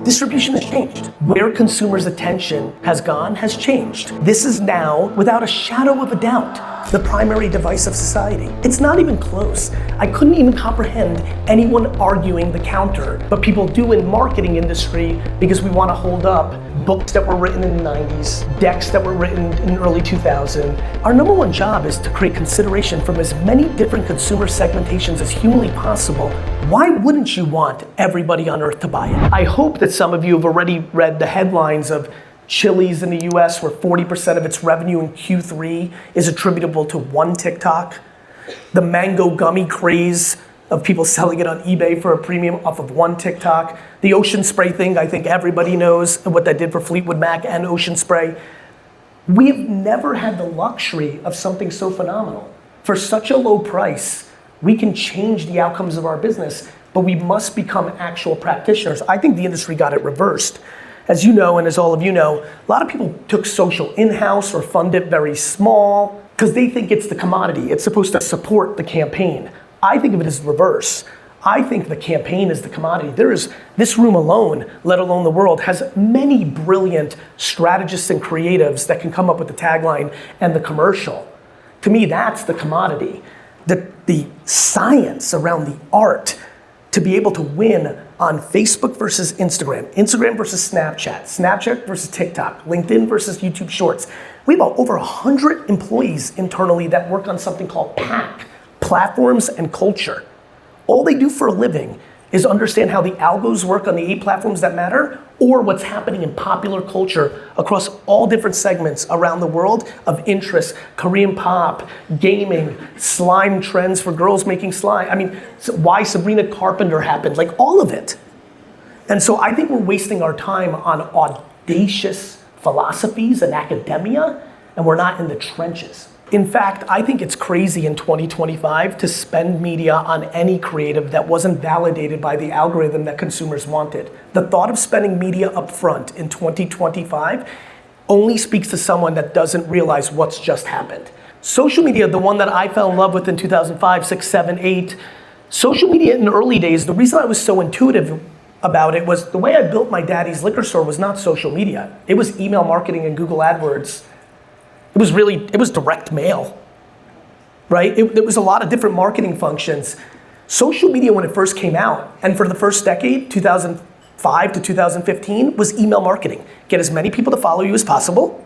Distribution has changed. Where consumers' attention has gone has changed. This is now, without a shadow of a doubt, the primary device of society. It's not even close. I couldn't even comprehend anyone arguing the counter, but people do in marketing industry because we want to hold up books that were written in the 90s, decks that were written in early 2000. Our number one job is to create consideration from as many different consumer segmentations as humanly possible. Why wouldn't you want everybody on earth to buy it? I hope that some of you have already read the headlines of Chili's in the US, where 40% of its revenue in Q3 is attributable to one TikTok. The mango gummy craze of people selling it on eBay for a premium off of one TikTok. The Ocean Spray thing, I think everybody knows what that did for Fleetwood Mac and Ocean Spray. We have never had the luxury of something so phenomenal. For such a low price, we can change the outcomes of our business, but we must become actual practitioners. I think the industry got it reversed. As you know, and as all of you know, a lot of people took social in-house or fund it very small because they think it's the commodity. It's supposed to support the campaign. I think of it as reverse. I think the campaign is the commodity. This room alone, let alone the world, has many brilliant strategists and creatives that can come up with the tagline and the commercial. To me, that's the commodity. The science around the art to be able to win on Facebook versus Instagram, Instagram versus Snapchat, Snapchat versus TikTok, LinkedIn versus YouTube Shorts. We have over 100 employees internally that work on something called PAC, Platforms and Culture. All they do for a living is understand how the algos work on the 8 platforms that matter, or what's happening in popular culture across all different segments around the world of interest, Korean pop, gaming, slime trends for girls making slime. I mean, why Sabrina Carpenter happened, like all of it. And so I think we're wasting our time on audacious philosophies and academia, and we're not in the trenches. In fact, I think it's crazy in 2025 to spend media on any creative that wasn't validated by the algorithm that consumers wanted. The thought of spending media up front in 2025 only speaks to someone that doesn't realize what's just happened. Social media, the one that I fell in love with in 2005, 6, 7, 8, social media in the early days, the reason I was so intuitive about it was the way I built my daddy's liquor store was not social media. It was email marketing and Google AdWords. It was direct mail, right? There was a lot of different marketing functions. Social media when it first came out, and for the first decade, 2005 to 2015, was email marketing. Get as many people to follow you as possible,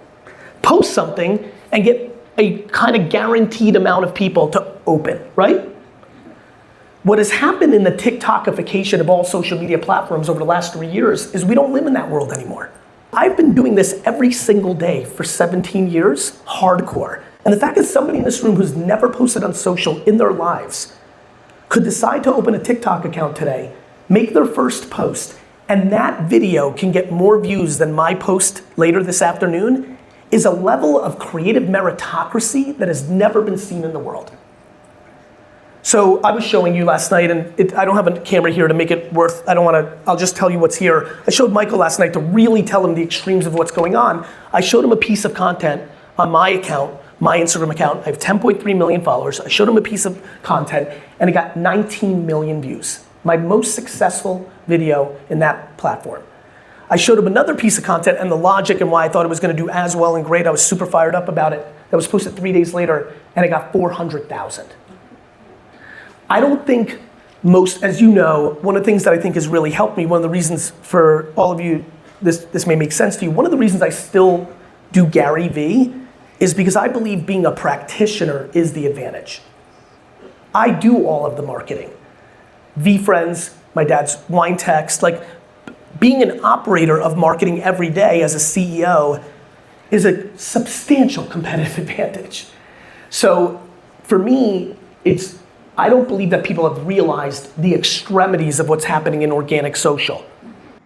post something, and get a kind of guaranteed amount of people to open, right? What has happened in the TikTokification of all social media platforms over the last 3 years is we don't live in that world anymore. I've been doing this every single day for 17 years, hardcore. And the fact that somebody in this room who's never posted on social in their lives could decide to open a TikTok account today, make their first post, and that video can get more views than my post later this afternoon is a level of creative meritocracy that has never been seen in the world. So I was showing you last night, and I don't have a camera here to make it worth, I'll just tell you what's here. I showed Michael last night to really tell him the extremes of what's going on. I showed him a piece of content on my account, my Instagram account. I have 10.3 million followers. I showed him a piece of content, and it got 19 million views. My most successful video in that platform. I showed him another piece of content and the logic and why I thought it was gonna do as well and great. I was super fired up about it. That was posted 3 days later, and it got 400,000. I don't think as you know, one of the things that I think has really helped me, one of the reasons for all of you, this may make sense to you, one of the reasons I still do GaryVee is because I believe being a practitioner is the advantage. I do all of the marketing. VeeFriends, my dad's wine text, like being an operator of marketing every day as a CEO is a substantial competitive advantage. So for me, I don't believe that people have realized the extremities of what's happening in organic social.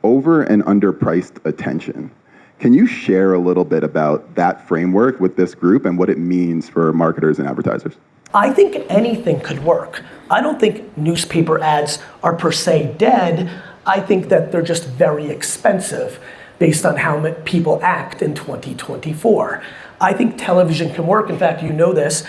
Over and underpriced attention. Can you share a little bit about that framework with this group and what it means for marketers and advertisers? I think anything could work. I don't think newspaper ads are per se dead. I think that they're just very expensive based on how people act in 2024. I think television can work. In fact, you know this.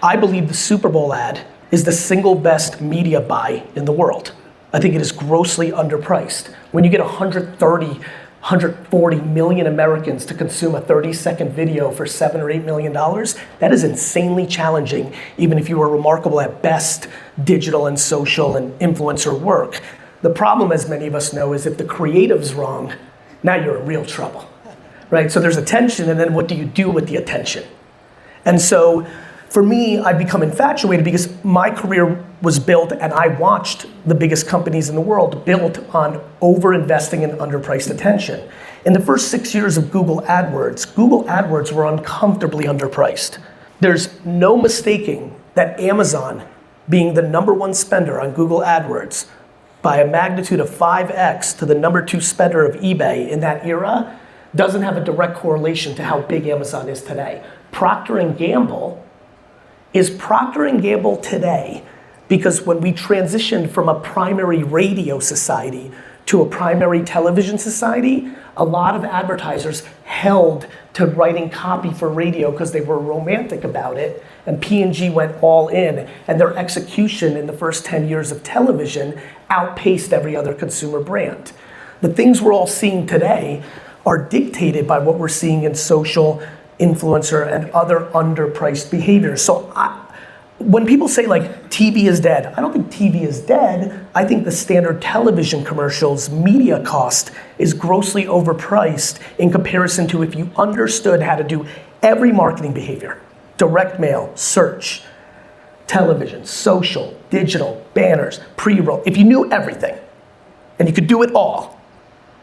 I believe the Super Bowl ad is the single best media buy in the world. I think it is grossly underpriced. When you get 140 million Americans to consume a 30-second video for $7 or $8 million, that is insanely challenging, even if you are remarkable at best digital and social and influencer work. The problem, as many of us know, is if the creative's wrong, now you're in real trouble, right? So there's attention, and then what do you do with the attention? And so, for me, I've become infatuated because my career was built, and I watched the biggest companies in the world built on over-investing in underpriced attention. In the first 6 years of Google AdWords were uncomfortably underpriced. There's no mistaking that Amazon, being the #1 spender on Google AdWords, by a magnitude of 5x to the #2 spender of eBay in that era, doesn't have a direct correlation to how big Amazon is today. Procter & Gamble is Procter & Gamble today because when we transitioned from a primary radio society to a primary television society, a lot of advertisers held to writing copy for radio because they were romantic about it, and P&G went all in, and their execution in the first 10 years of television outpaced every other consumer brand. The things we're all seeing today are dictated by what we're seeing in social, influencer, and other underpriced behaviors. So when people say like TV is dead, I don't think TV is dead. I think the standard television commercials media cost is grossly overpriced in comparison to if you understood how to do every marketing behavior: direct mail, search, television, social, digital, banners, pre-roll. If you knew everything and you could do it all,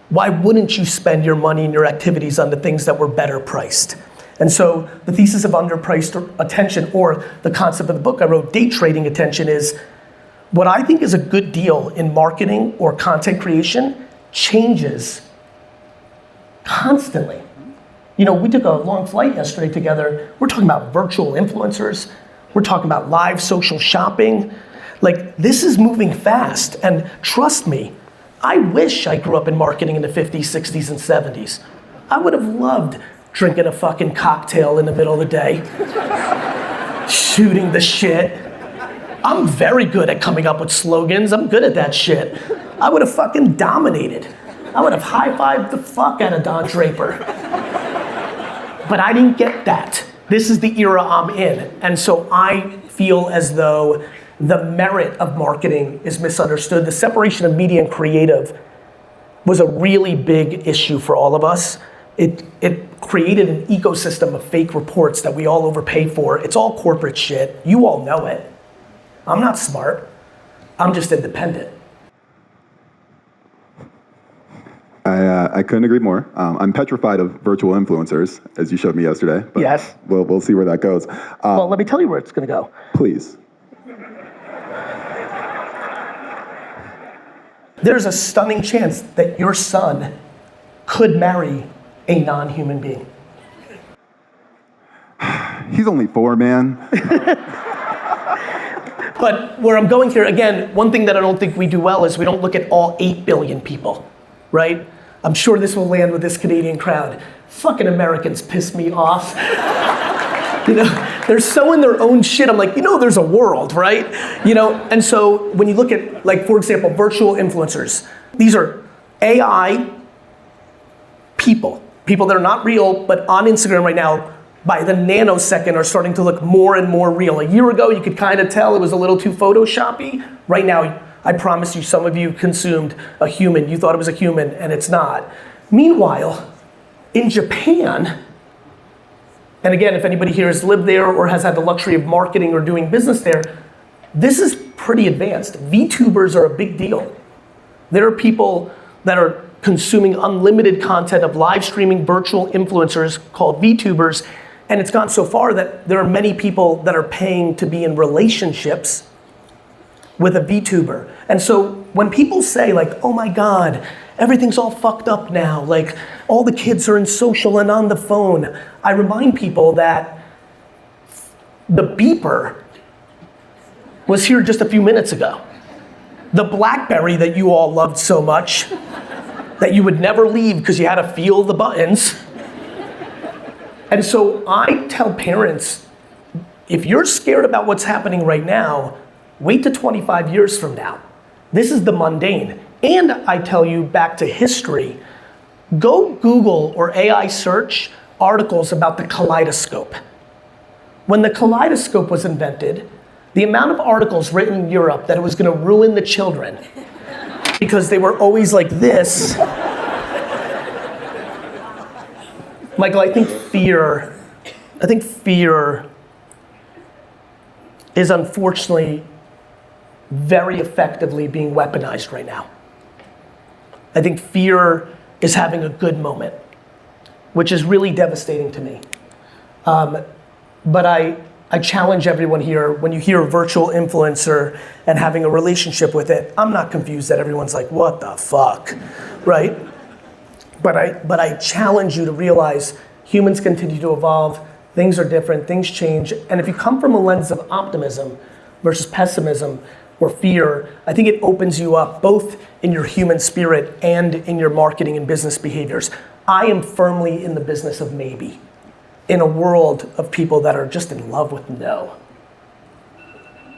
why wouldn't you spend your money and your activities on the things that were better priced? And so the thesis of underpriced attention, or the concept of the book I wrote, day trading attention, is what I think is a good deal in marketing or content creation changes constantly. You know, we took a long flight yesterday together. We're talking about virtual influencers. We're talking about live social shopping. Like, this is moving fast, and trust me, I wish I grew up in marketing in the 50s, 60s, and 70s. I would have loved drinking a fucking cocktail in the middle of the day, shooting the shit. I'm very good at coming up with slogans. I'm good at that shit. I would have fucking dominated. I would have high-fived the fuck out of Don Draper. But I didn't get that. This is the era I'm in. And so I feel as though the merit of marketing is misunderstood. The separation of media and creative was a really big issue for all of us. It created an ecosystem of fake reports that we all overpay for. It's all corporate shit. You all know it. I'm not smart. I'm just independent. I couldn't agree more. I'm petrified of virtual influencers, as you showed me yesterday. But yes. We'll see where that goes. Well, let me tell you where it's gonna go. Please. There's a stunning chance that your son could marry a non-human being. He's only 4, man. But where I'm going here, again, one thing that I don't think we do well is we don't look at all 8 billion people, right? I'm sure this will land with this Canadian crowd. Fucking Americans piss me off. You know, they're so in their own shit. I'm like, you know, there's a world, right? You know, and so when you look at, like, for example, virtual influencers, these are AI people that are not real, but on Instagram right now, by the nanosecond, are starting to look more and more real. A year ago, you could kind of tell it was a little too Photoshoppy. Right now, I promise you, some of you consumed a human. You thought it was a human, and it's not. Meanwhile, in Japan, and again, if anybody here has lived there or has had the luxury of marketing or doing business there, this is pretty advanced. VTubers are a big deal. There are people that are consuming unlimited content of live streaming virtual influencers called VTubers, and it's gone so far that there are many people that are paying to be in relationships with a VTuber. And so when people say like, oh my God, everything's all fucked up now, like all the kids are in social and on the phone, I remind people that the beeper was here just a few minutes ago. The BlackBerry that you all loved so much, that you would never leave because you had to feel the buttons. And so I tell parents, if you're scared about what's happening right now, wait to 25 years from now. This is the mundane. And I tell you, back to history, go Google or AI search articles about the kaleidoscope. When the kaleidoscope was invented, the amount of articles written in Europe that it was going to ruin the children because they were always like this. Michael, I think fear is unfortunately very effectively being weaponized right now. I think fear is having a good moment, which is really devastating to me. But I challenge everyone here, when you hear virtual influencer and having a relationship with it, I'm not confused that everyone's like, what the fuck, right? But I challenge you to realize humans continue to evolve, things are different, things change, and if you come from a lens of optimism versus pessimism or fear, I think it opens you up both in your human spirit and in your marketing and business behaviors. I am firmly in the business of maybe, in a world of people that are just in love with no.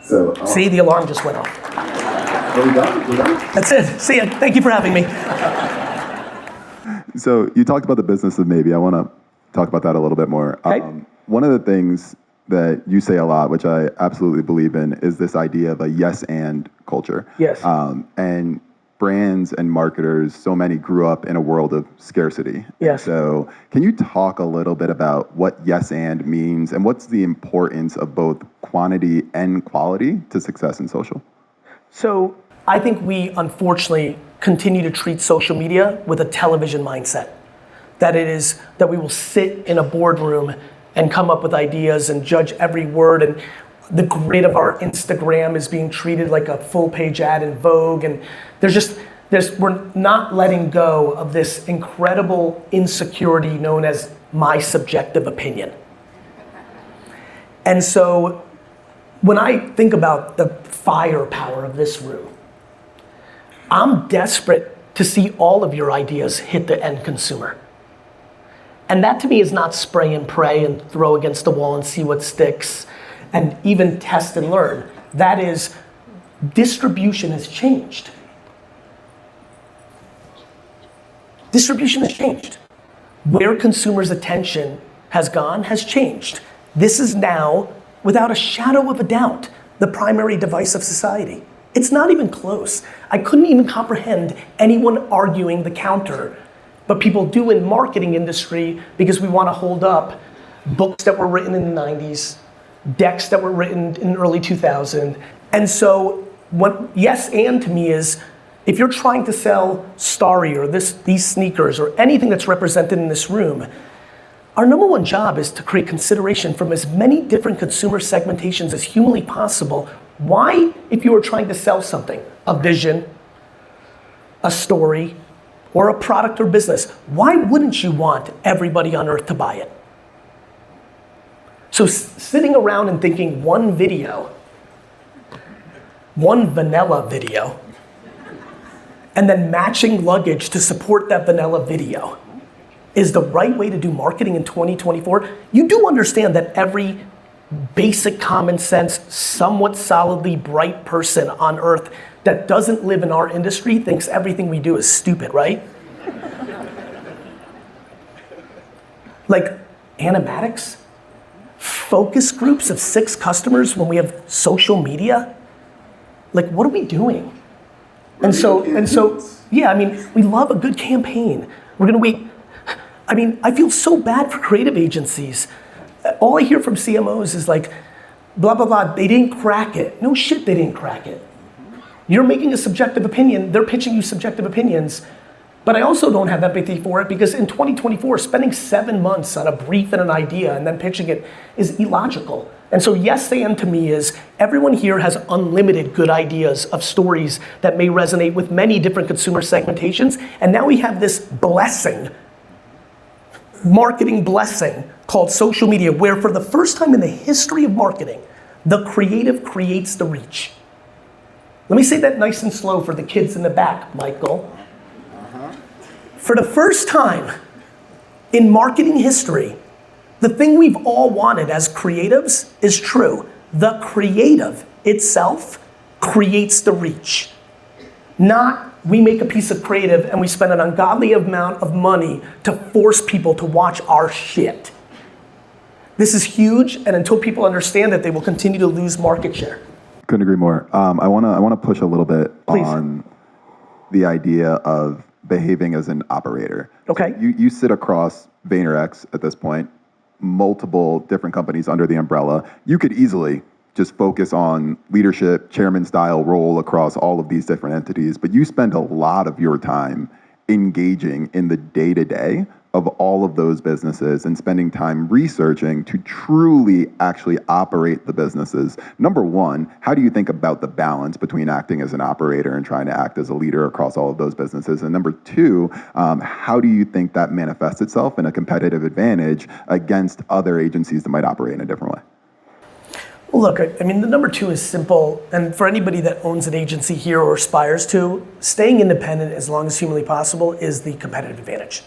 So, see, the alarm just went off. Are we done? We're done? That's it. See ya. Thank you for having me. So you talked about the business of maybe. I want to talk about that a little bit more. Okay. One of the things that you say a lot, which I absolutely believe in, is this idea of a yes and culture. Yes. And brands and marketers, so many grew up in a world of scarcity. Yes. So can you talk a little bit about what yes and means and what's the importance of both quantity and quality to success in social? So I think we unfortunately continue to treat social media with a television mindset. That we will sit in a boardroom and come up with ideas and judge every word, and the grid of our Instagram is being treated like a full page ad in Vogue, and we're not letting go of this incredible insecurity known as my subjective opinion. And so when I think about the firepower of this room, I'm desperate to see all of your ideas hit the end consumer. And that to me is not spray and pray and throw against the wall and see what sticks and even test and learn. That is, distribution has changed. Distribution has changed. Where consumers' attention has gone has changed. This is now, without a shadow of a doubt, the primary device of society. It's not even close. I couldn't even comprehend anyone arguing the counter, but people do in marketing industry because we want to hold up books that were written in the 90s, decks that were written in early 2000. And so what yes and to me is, if you're trying to sell Starry or these sneakers or anything that's represented in this room, our number one job is to create consideration from as many different consumer segmentations as humanly possible. Why, if you were trying to sell something, a vision, a story, or a product or business, why wouldn't you want everybody on earth to buy it? So sitting around and thinking one video, one vanilla video, and then matching luggage to support that vanilla video is the right way to do marketing in 2024. You do understand that every basic common sense, somewhat solidly bright person on earth that doesn't live in our industry thinks everything we do is stupid, right? Like animatics, focus groups of 6 customers when we have social media. Like, what are we doing? And so, yeah, I mean, we love a good campaign. We're gonna wait. I mean, I feel so bad for creative agencies. All I hear from CMOs is like, blah, blah, blah, they didn't crack it. No shit, they didn't crack it. You're making a subjective opinion, they're pitching you subjective opinions, but I also don't have empathy for it because in 2024, spending 7 months on a brief and an idea and then pitching it is illogical. And so yes and to me is, everyone here has unlimited good ideas of stories that may resonate with many different consumer segmentations, and now we have this blessing, marketing blessing, called social media, where for the first time in the history of marketing, the creative creates the reach. Let me say that nice and slow for the kids in the back, Michael. For the first time in marketing history, the thing we've all wanted as creatives is true. The creative itself creates the reach, not we make a piece of creative and we spend an ungodly amount of money to force people to watch our shit. This is huge, and until people understand it, they will continue to lose market share. Couldn't agree more. I want to push a little bit on the idea of behaving as an operator. Okay. So you sit across VaynerX at this point, multiple different companies under the umbrella. You could easily just focus on leadership, chairman style role across all of these different entities, but you spend a lot of your time engaging in the day-to-day of all of those businesses and spending time researching to truly actually operate the businesses. Number one, how do you think about the balance between acting as an operator and trying to act as a leader across all of those businesses? And number two, how do you think that manifests itself in a competitive advantage against other agencies that might operate in a different way? Well, look, I mean, the number two is simple, and for anybody that owns an agency here or aspires to, staying independent as long as humanly possible is the competitive advantage.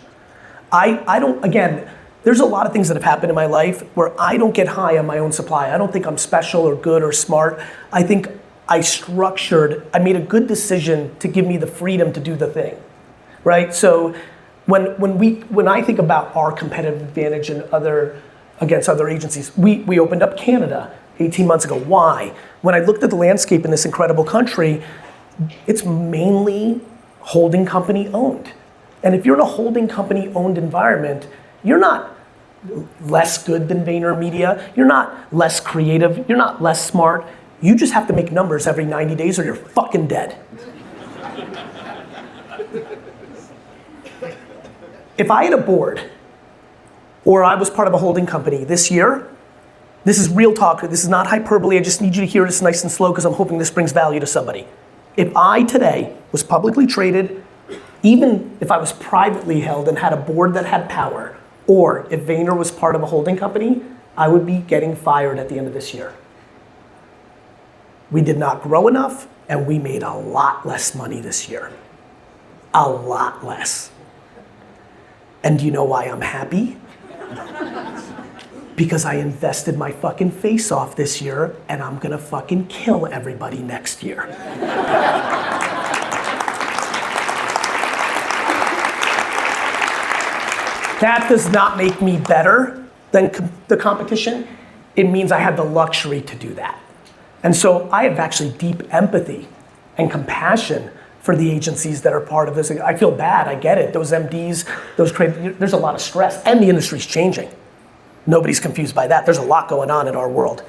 I don't, again, there's a lot of things that have happened in my life where I don't get high on my own supply. I don't think I'm special or good or smart. I think I made a good decision to give me the freedom to do the thing, right? So when I think about our competitive advantage against other agencies, we opened up Canada 18 months ago. Why? When I looked at the landscape in this incredible country, it's mainly holding company owned. And if you're in a holding company owned environment, you're not less good than VaynerMedia, you're not less creative, you're not less smart. You just have to make numbers every 90 days or you're fucking dead. If I had a board or I was part of a holding company this year, this is real talk, this is not hyperbole, I just need you to hear this nice and slow because I'm hoping this brings value to somebody. If I today was publicly traded, even if I was privately held and had a board that had power, or if Vayner was part of a holding company, I would be getting fired at the end of this year. We did not grow enough, and we made a lot less money this year. A lot less. And do you know why I'm happy? Because I invested my fucking face off this year, and I'm gonna fucking kill everybody next year. That does not make me better than the competition. It means I had the luxury to do that. And so I have actually deep empathy and compassion for the agencies that are part of this. I feel bad, I get it. Those MDs, there's a lot of stress, and the industry's changing. Nobody's confused by that. There's a lot going on in our world.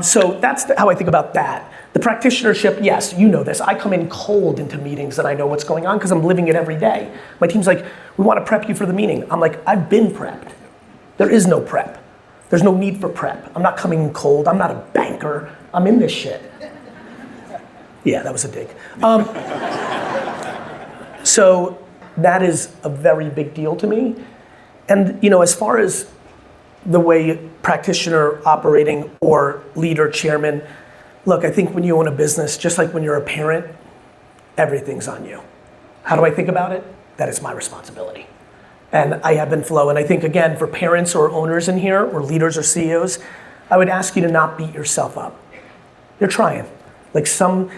So that's how I think about that. The practitionership, yes, you know this. I come in cold into meetings and I know what's going on because I'm living it every day. My team's like, we want to prep you for the meeting. I'm like, I've been prepped. There is no prep. There's no need for prep. I'm not coming in cold. I'm not a banker. I'm in this shit. Yeah, that was a dig. So that is a very big deal to me. And as far as the way practitioner operating or leader, chairman, look, I think when you own a business, just like when you're a parent, everything's on you. How do I think about it? That is my responsibility. And I ebb and flow. And I think, again, for parents or owners in here, or leaders or CEOs, I would ask you to not beat yourself up. You're trying. Like some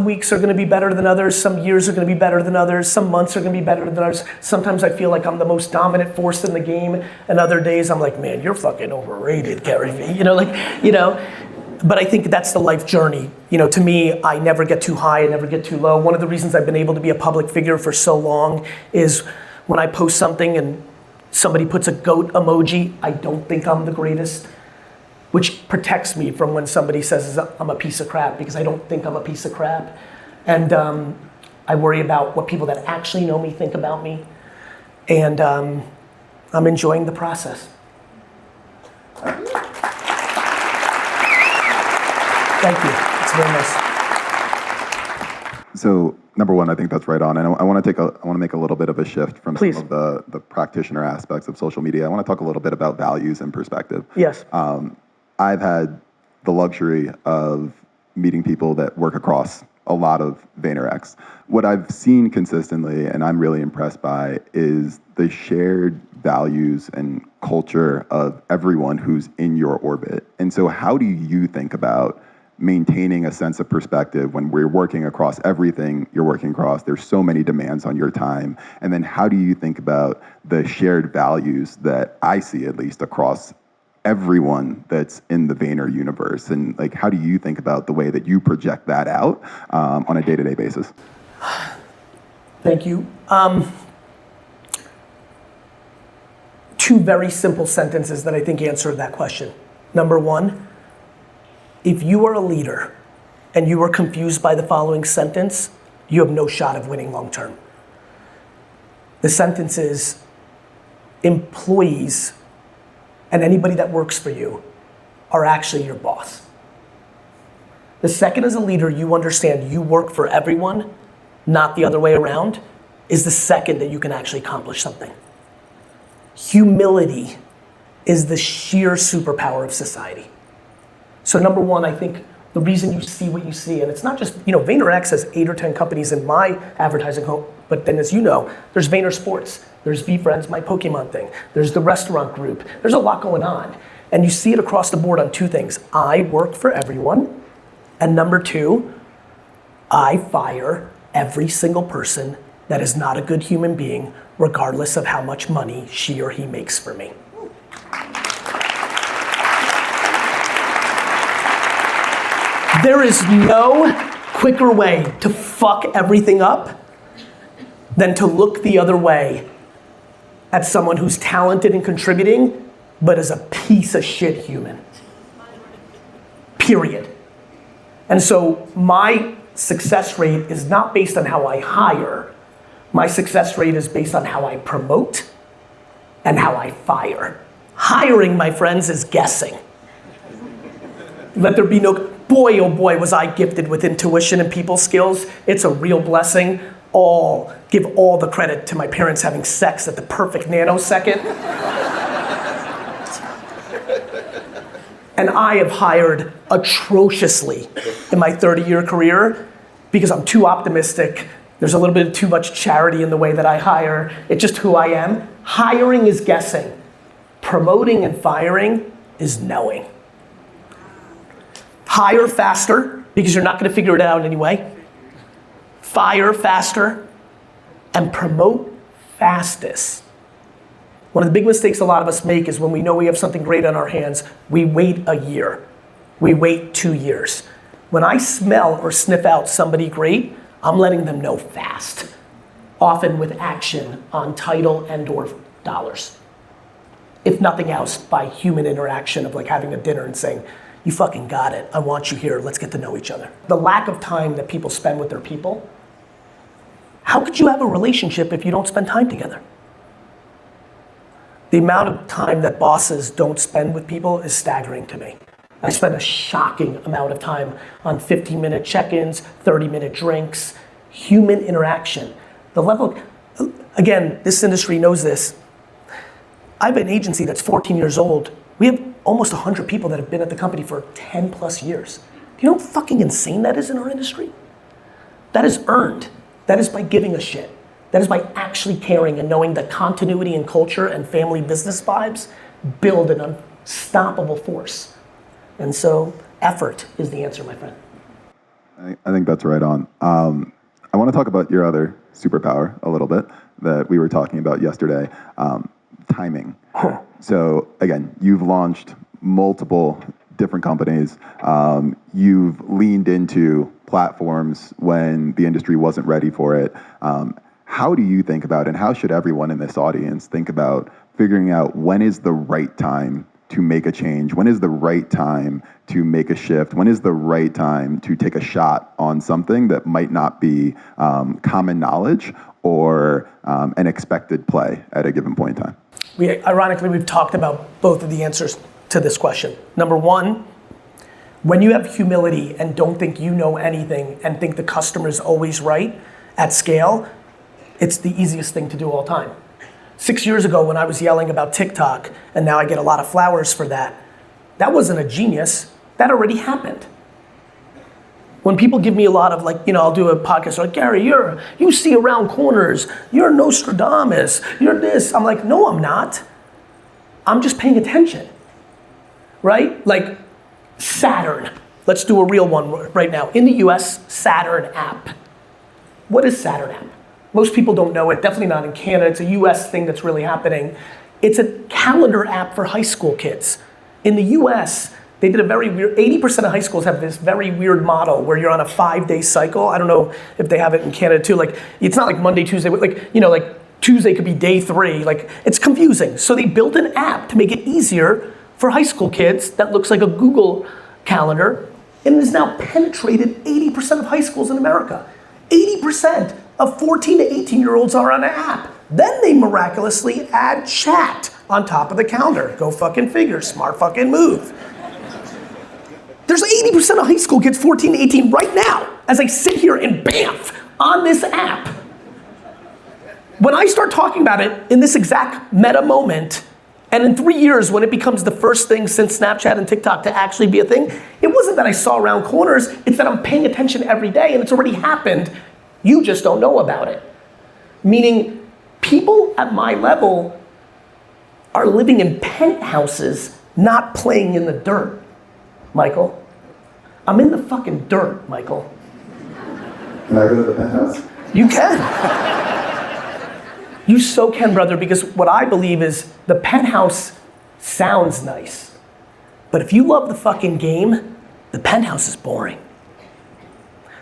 weeks are gonna be better than others, some years are gonna be better than others, some months are gonna be better than others. Sometimes I feel like I'm the most dominant force in the game, and other days I'm like, man, you're fucking overrated, GaryVee. But I think that's the life journey. To me, I never get too high, I never get too low. One of the reasons I've been able to be a public figure for so long is when I post something and somebody puts a goat emoji, I don't think I'm the greatest, which protects me from when somebody says I'm a piece of crap, because I don't think I'm a piece of crap. And I worry about what people that actually know me think about me. And I'm enjoying the process. Thank you, it's very nice. So number one, I think that's right on. And I want to make a little bit of a shift from Please. some of the practitioner aspects of social media. I want to talk a little bit about values and perspective. Yes. I've had the luxury of meeting people that work across a lot of VaynerX. What I've seen consistently, and I'm really impressed by, is the shared values and culture of everyone who's in your orbit. And so how do you think about maintaining a sense of perspective when we're working across everything you're working across? There's so many demands on your time. And then how do you think about the shared values that I see, at least, across everyone that's in the Vayner universe? And like, how do you think about the way that you project that out on a day-to-day basis? Thank you. Two very simple sentences that I think answer that question. Number one, if you are a leader and you are confused by the following sentence, you have no shot of winning long term. The sentence is, employees and anybody that works for you are actually your boss. The second, as a leader, you understand you work for everyone, not the other way around, is the second that you can actually accomplish something. Humility is the sheer superpower of society. So number one, I think the reason you see what you see, and it's not just, VaynerX has 8 or 10 companies in my advertising home, but then as you know, there's VaynerSports, there's VeeFriends, my Pokemon thing, there's the restaurant group, there's a lot going on. And you see it across the board on two things. I work for everyone, and number two, I fire every single person that is not a good human being, regardless of how much money she or he makes for me. There is no quicker way to fuck everything up than to look the other way at someone who's talented and contributing, but is a piece of shit human. Period. And so my success rate is not based on how I hire. My success rate is based on how I promote and how I fire. Hiring, my friends, is guessing. Let there be no, boy, oh boy, was I gifted with intuition and people skills. It's a real blessing. Give all the credit to my parents having sex at the perfect nanosecond. And I have hired atrociously in my 30-year career because I'm too optimistic. There's a little bit of too much charity in the way that I hire. It's just who I am. Hiring is guessing. Promoting and firing is knowing. Hire faster because you're not going to figure it out anyway. Fire faster and promote fastest. One of the big mistakes a lot of us make is when we know we have something great on our hands, we wait a year. We wait 2 years. When I smell or sniff out somebody great, I'm letting them know fast, often with action on title and or dollars. If nothing else, by human interaction of like having a dinner and saying, you fucking got it, I want you here, let's get to know each other. The lack of time that people spend with their people, how could you have a relationship if you don't spend time together? The amount of time that bosses don't spend with people is staggering to me. I spend a shocking amount of time on 15-minute check-ins, 30-minute drinks, human interaction. The level, again, this industry knows this. I have an agency that's 14 years old. We have almost 100 people that have been at the company for 10 plus years. Do you know how fucking insane that is in our industry? That is earned. That is by giving a shit. That is by actually caring and knowing that continuity and culture and family business vibes build an unstoppable force. And so effort is the answer, my friend. I think that's right on. I want to talk about your other superpower a little bit that we were talking about yesterday, timing. So again, you've launched multiple different companies. You've leaned into platforms when the industry wasn't ready for it. How do you think about, and how should everyone in this audience think about figuring out when is the right time to make a change? When is the right time to make a shift? When is the right time to take a shot on something that might not be common knowledge or an expected play at a given point in time? Ironically, we've talked about both of the answers to this question. Number one, when you have humility and don't think you know anything and think the customer is always right at scale, it's the easiest thing to do all time. 6 years ago when I was yelling about TikTok, and now I get a lot of flowers for that, that wasn't a genius, that already happened. When people give me a lot of I'll do a podcast, like, Gary, you see around corners, you're Nostradamus, you're this. I'm like, no, I'm not. I'm just paying attention, right? Like Saturn, Let's do a real one right now. In the US, Saturn app. What is Saturn app? Most people don't know it, definitely not in Canada. It's a US thing that's really happening. It's a calendar app for high school kids. In the US, they did a very weird, 80% of high schools have this very weird model where you're on a 5-day cycle. I don't know if they have it in Canada too. Like, it's not like Monday, Tuesday, like, you know, like Tuesday could be day 3. Like, it's confusing. So they built an app to make it easier for high school kids that looks like a Google calendar, and has now penetrated 80% of high schools in America. 80% of 14 to 18-year-olds are on an app. Then they miraculously add chat on top of the calendar. Go fucking figure, smart fucking move. There's 80% of high school kids 14 to 18 right now as I sit here in Banff on this app. When I start talking about it in this exact meta moment, and in 3 years when it becomes the first thing since Snapchat and TikTok to actually be a thing, it wasn't that I saw around corners, it's that I'm paying attention every day and it's already happened. You just don't know about it. Meaning, people at my level are living in penthouses, not playing in the dirt, Michael. I'm in the fucking dirt, Michael. Can I go to the penthouse? You can. You so can, brother, because what I believe is the penthouse sounds nice. But if you love the fucking game, the penthouse is boring.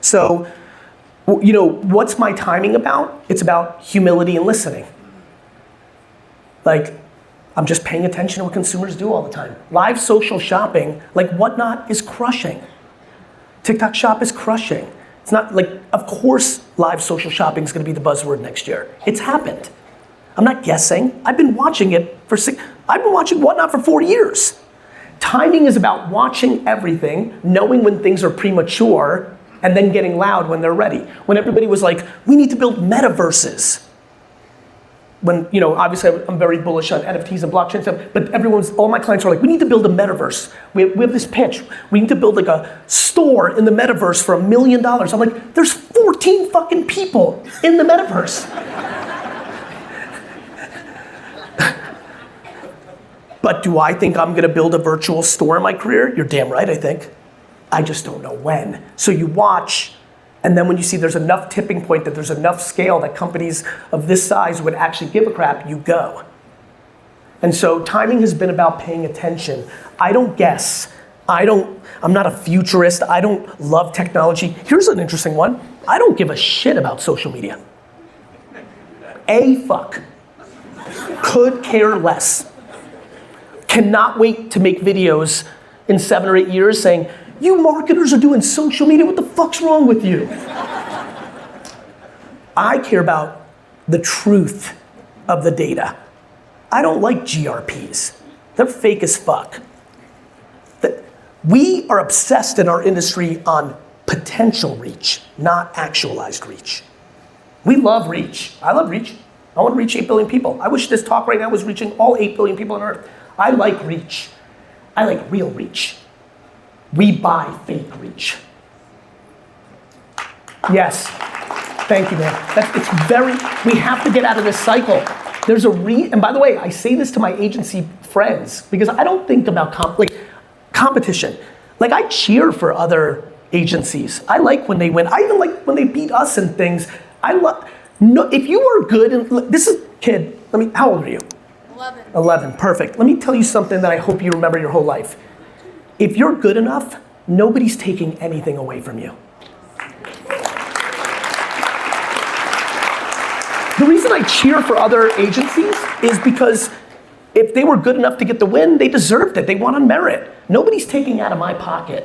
So, you know, what's my timing about? It's about humility and listening. Like, I'm just paying attention to what consumers do all the time. Live social shopping, like Whatnot, is crushing. TikTok Shop is crushing. It's not like, of course, live social shopping is going to be the buzzword next year. It's happened. I'm not guessing. I've been watching it I've been watching Whatnot for 4 years. Timing is about watching everything, knowing when things are premature, and then getting loud when they're ready. When everybody was like, we need to build metaverses. When, you know, obviously I'm very bullish on NFTs and blockchain stuff, but all my clients are like, we need to build a metaverse. We have this pitch. We need to build like a store in the metaverse for $1 million. I'm like, there's 14 fucking people in the metaverse. But do I think I'm gonna build a virtual store in my career? You're damn right, I think. I just don't know when. So you watch, and then when you see there's enough tipping point, that there's enough scale that companies of this size would actually give a crap, you go. And so timing has been about paying attention. I don't guess. I'm not a futurist. I don't love technology. Here's an interesting one. I don't give a shit about social media. Fuck. Could care less. Cannot wait to make videos in 7 or 8 years saying, you marketers are doing social media, what the fuck's wrong with you? I care about the truth of the data. I don't like GRPs. They're fake as fuck. We are obsessed in our industry on potential reach, not actualized reach. We love reach. I love reach. I want to reach 8 billion people. I wish this talk right now was reaching all 8 billion people on Earth. I like reach. I like real reach. We buy fake reach. Yes. Thank you, man. We have to get out of this cycle. There's and by the way, I say this to my agency friends because I don't think about competition. Like, I cheer for other agencies. I like when they win. I even like when they beat us in things. If you are good, and this is, kid, how old are you? 11. 11, perfect. Let me tell you something that I hope you remember your whole life. If you're good enough, nobody's taking anything away from you. The reason I cheer for other agencies is because if they were good enough to get the win, they deserved it. They won on merit. Nobody's taking out of my pocket.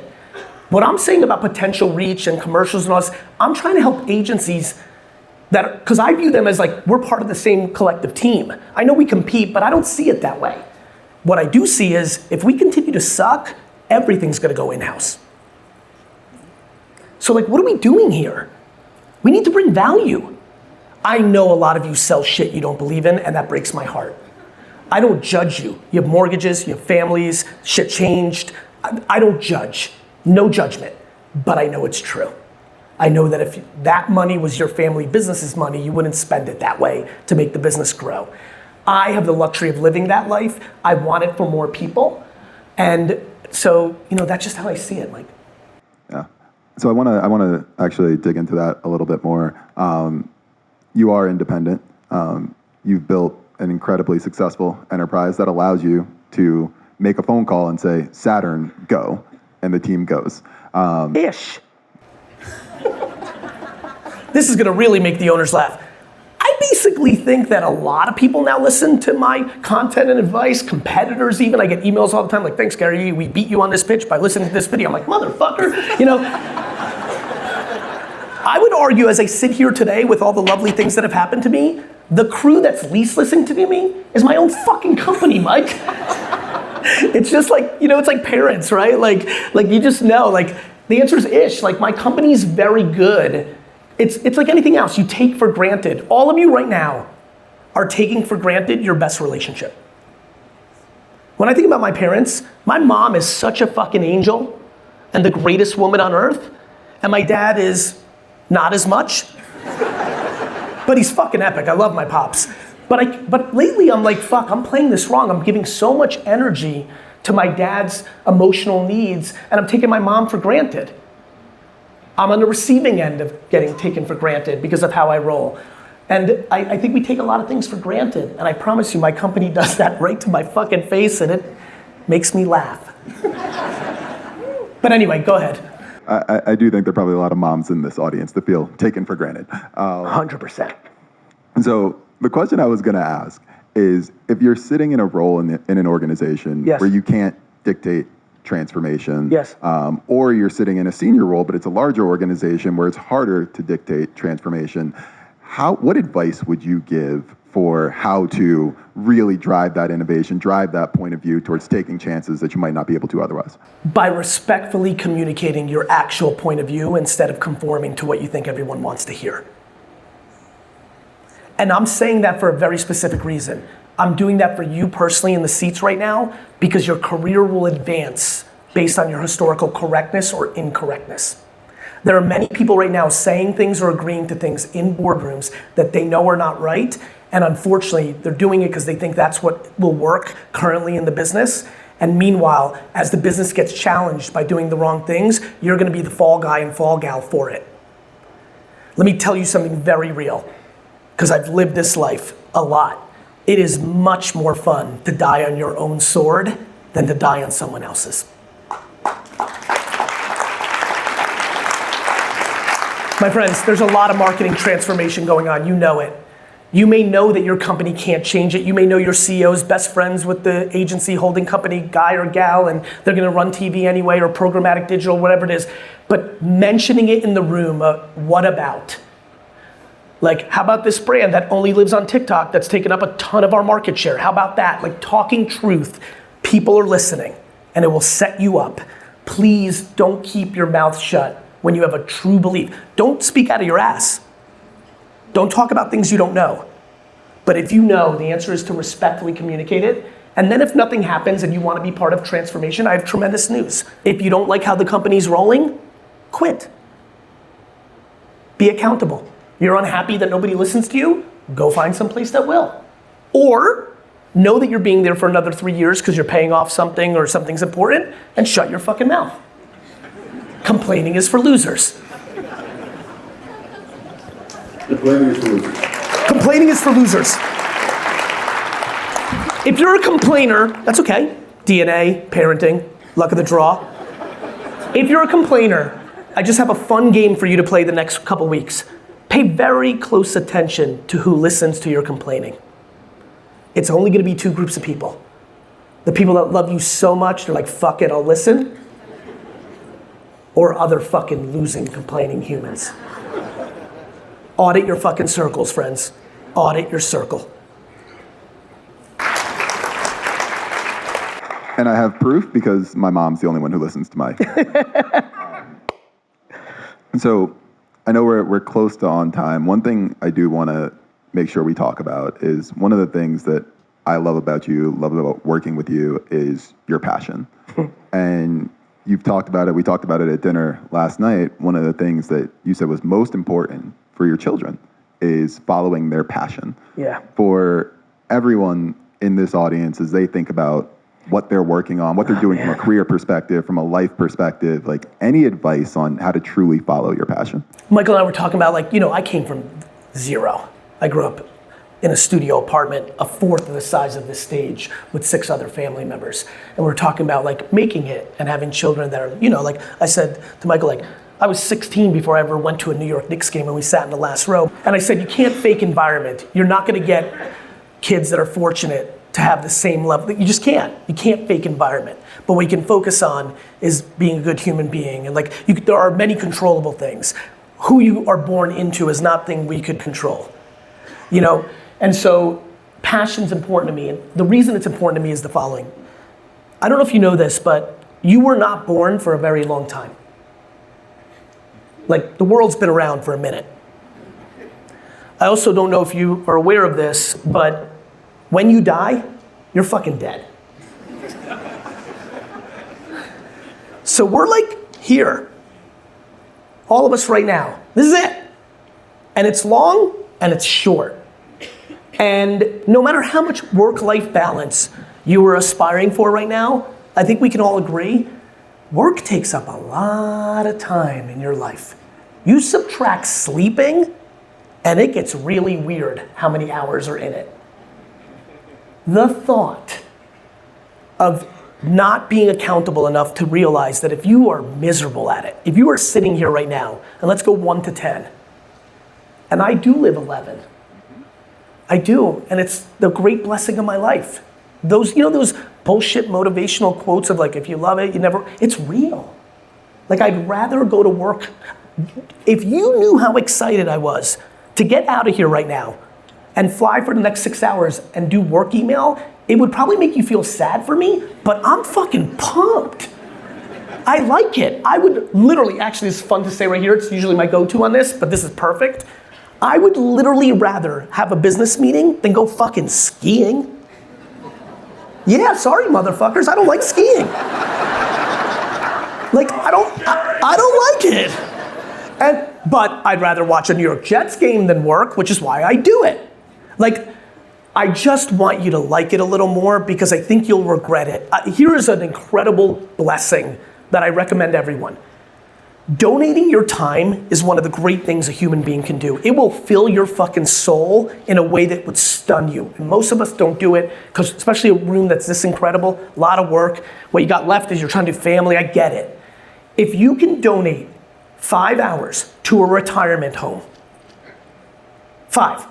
What I'm saying about potential reach and commercials and all this, I'm trying to help agencies because I view them as like, we're part of the same collective team. I know we compete, but I don't see it that way. What I do see is, if we continue to suck, everything's gonna go in-house. So like, what are we doing here? We need to bring value. I know a lot of you sell shit you don't believe in, and that breaks my heart. I don't judge you. You have mortgages, you have families, shit changed. I don't judge, no judgment, but I know it's true. I know that if that money was your family business's money, you wouldn't spend it that way to make the business grow. I have the luxury of living that life. I want it for more people. And so, that's just how I see it. Like, So I want to actually dig into that a little bit more. You are independent. You've built an incredibly successful enterprise that allows you to make a phone call and say, Saturn, go, and the team goes. Ish. This is gonna really make the owners laugh. I basically think that a lot of people now listen to my content and advice, competitors even. I get emails all the time like, thanks Gary, we beat you on this pitch by listening to this video. I'm like, motherfucker, you know. I would argue as I sit here today with all the lovely things that have happened to me, the crew that's least listening to me is my own fucking company, Mike. It's just like, you know, it's like parents, right? Like you just know, like the answer is ish. Like my company's very good. It's like anything else, you take for granted. All of you right now are taking for granted your best relationship. When I think about my parents, my mom is such a fucking angel and the greatest woman on earth, and my dad is not as much, but he's fucking epic. I love my pops. But lately I'm like, fuck, I'm playing this wrong. I'm giving so much energy to my dad's emotional needs, and I'm taking my mom for granted. I'm on the receiving end of getting taken for granted because of how I roll. And I think we take a lot of things for granted, and I promise you my company does that right to my fucking face, and it makes me laugh. But anyway, go ahead. I do think there are probably a lot of moms in this audience that feel taken for granted. 100%. So the question I was gonna ask is, if you're sitting in a role in an organization Yes. where you can't dictate transformation, Yes. Or you're sitting in a senior role, but it's a larger organization where it's harder to dictate transformation, what advice would you give for how to really drive that innovation, drive that point of view towards taking chances that you might not be able to otherwise? By respectfully communicating your actual point of view instead of conforming to what you think everyone wants to hear. And I'm saying that for a very specific reason. I'm doing that for you personally in the seats right now because your career will advance based on your historical correctness or incorrectness. There are many people right now saying things or agreeing to things in boardrooms that they know are not right, and unfortunately they're doing it because they think that's what will work currently in the business. And meanwhile, as the business gets challenged by doing the wrong things, you're gonna be the fall guy and fall gal for it. Let me tell you something very real, because I've lived this life a lot. It is much more fun to die on your own sword than to die on someone else's. My friends, there's a lot of marketing transformation going on, you know it. You may know that your company can't change it. You may know your CEO's best friends with the agency holding company guy or gal, and they're gonna run TV anyway, or programmatic digital, whatever it is. But mentioning it in the room, what about? Like, how about this brand that only lives on TikTok that's taken up a ton of our market share? How about that? Like, talking truth. People are listening, and it will set you up. Please don't keep your mouth shut when you have a true belief. Don't speak out of your ass. Don't talk about things you don't know. But if you know, the answer is to respectfully communicate it. And then if nothing happens and you want to be part of transformation, I have tremendous news. If you don't like how the company's rolling, quit. Be accountable. You're unhappy that nobody listens to you? Go find some place that will. Or know that you're being there for another 3 years because you're paying off something or something's important, and shut your fucking mouth. Complaining is for losers. Complaining is for losers. Complaining is for losers. If you're a complainer, that's okay. DNA, parenting, luck of the draw. If you're a complainer, I just have a fun game for you to play the next couple weeks. Pay very close attention to who listens to your complaining. It's only gonna be two groups of people. The people that love you so much, they're like, fuck it, I'll listen. Or other fucking losing, complaining humans. Audit your fucking circles, friends. Audit your circle. And I have proof because my mom's the only one who listens to my. So I know we're close to on time. One thing I do want to make sure we talk about is one of the things that I love about you, love about working with you, is your passion. And you've talked about it, we talked about it at dinner last night. One of the things that you said was most important for your children is following their passion. Yeah. For everyone in this audience, as they think about what they're working on, what they're doing from a career perspective, from a life perspective, like any advice on how to truly follow your passion? Michael and I were talking about, like, I came from zero. I grew up in a studio apartment, a fourth of the size of this stage, with 6 other family members. And we were talking about like making it and having children that are, like I said to Michael, like, I was 16 before I ever went to a New York Knicks game and we sat in the last row. And I said, you can't fake environment. You're not gonna get kids that are fortunate to have the same level. You just can't. You can't fake environment. But what you can focus on is being a good human being. And like, there are many controllable things. Who you are born into is not thing we could control. And so passion's important to me. And the reason it's important to me is the following. I don't know if you know this, but you were not born for a very long time. Like, the world's been around for a minute. I also don't know if you are aware of this, but when you die, you're fucking dead. So we're like here, all of us right now. This is it. And it's long and it's short. And no matter how much work-life balance you are aspiring for right now, I think we can all agree, work takes up a lot of time in your life. You subtract sleeping, and it gets really weird how many hours are in it. The thought of not being accountable enough to realize that if you are miserable at it, if you are sitting here right now, and let's go 1 to 10, and I do live 11. I do, and it's the great blessing of my life. Those, those bullshit motivational quotes of like, if you love it, it's real. Like, I'd rather go to work. If you knew how excited I was to get out of here right now and fly for the next 6 hours and do work email, it would probably make you feel sad for me, but I'm fucking pumped. I like it. I would literally, actually, it's fun to say right here, it's usually my go-to on this, but this is perfect. I would literally rather have a business meeting than go fucking skiing. Yeah, sorry motherfuckers, I don't like skiing. Like, I don't like it. But I'd rather watch a New York Jets game than work, which is why I do it. Like, I just want you to like it a little more because I think you'll regret it. Here is an incredible blessing that I recommend everyone. Donating your time is one of the great things a human being can do. It will fill your fucking soul in a way that would stun you. And most of us don't do it, because especially a room that's this incredible, a lot of work. What you got left is you're trying to do family, I get it. If you can donate 5 hours to a retirement home, 5,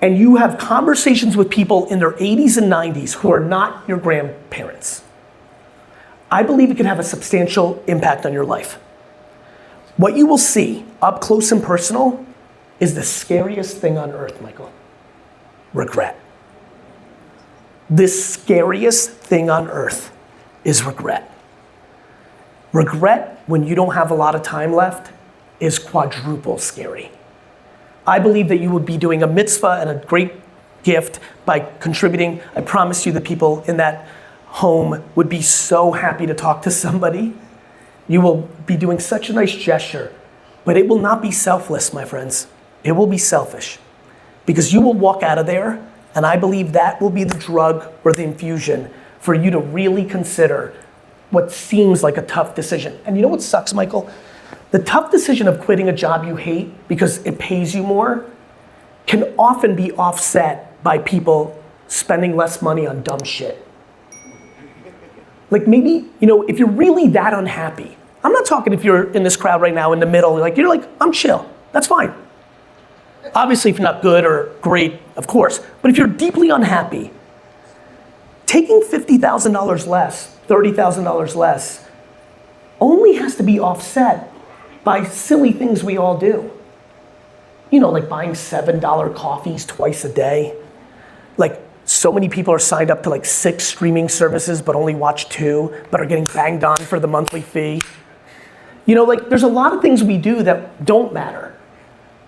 and you have conversations with people in their 80s and 90s who are not your grandparents, I believe it can have a substantial impact on your life. What you will see up close and personal is the scariest thing on earth, Michael. Regret. The scariest thing on earth is regret. Regret when you don't have a lot of time left is quadruple scary. I believe that you would be doing a mitzvah and a great gift by contributing. I promise you the people in that home would be so happy to talk to somebody. You will be doing such a nice gesture, but it will not be selfless, my friends. It will be selfish, because you will walk out of there, and I believe that will be the drug or the infusion for you to really consider what seems like a tough decision. And you know what sucks, Michael? The tough decision of quitting a job you hate because it pays you more can often be offset by people spending less money on dumb shit. Like, maybe, if you're really that unhappy, I'm not talking if you're in this crowd right now in the middle, you're like, I'm chill, that's fine. Obviously, if you're not good or great, of course, but if you're deeply unhappy, taking $50,000 less, $30,000 less, only has to be offset by silly things we all do. Like buying $7 coffees twice a day. Like, so many people are signed up to like 6 streaming services but only watch 2, but are getting banged on for the monthly fee. There's a lot of things we do that don't matter.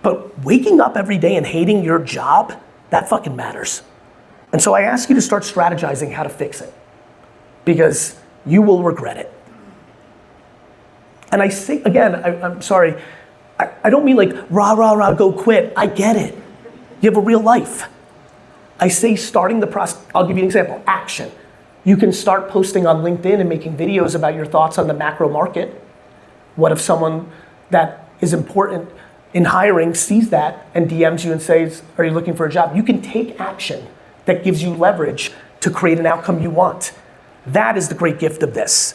But waking up every day and hating your job, that fucking matters. And so I ask you to start strategizing how to fix it, because you will regret it. And I say, again, I'm sorry, I don't mean like, rah, rah, rah, go quit. I get it. You have a real life. I say starting the process, I'll give you an example, action. You can start posting on LinkedIn and making videos about your thoughts on the macro market. What if someone that is important in hiring sees that and DMs you and says, are you looking for a job? You can take action that gives you leverage to create an outcome you want. That is the great gift of this.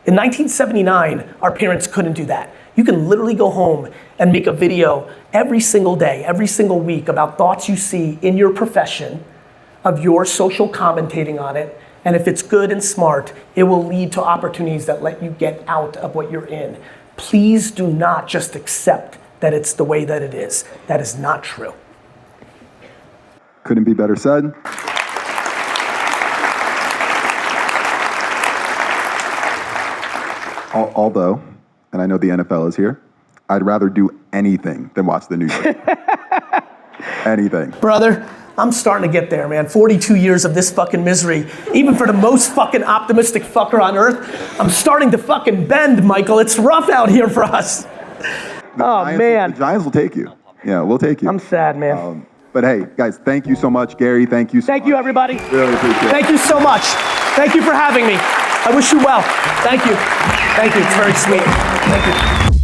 In 1979, our parents couldn't do that. You can literally go home and make a video every single day, every single week about thoughts you see in your profession, of your social commentating on it, and if it's good and smart, it will lead to opportunities that let you get out of what you're in. Please do not just accept that it's the way that it is. That is not true. Couldn't be better said. Although, and I know the NFL is here, I'd rather do anything than watch the news. Anything. Brother, I'm starting to get there, man. 42 years of this fucking misery. Even for the most fucking optimistic fucker on earth, I'm starting to fucking bend, Michael. It's rough out here for us. The Giants will take you. Yeah, we'll take you. I'm sad, man. But hey, guys, thank you so much. Gary, thank you so much. Thank you, everybody. Really appreciate it. Thank you so much. Thank you for having me. I wish you well. Thank you. Thank you. It's very sweet. Thank you.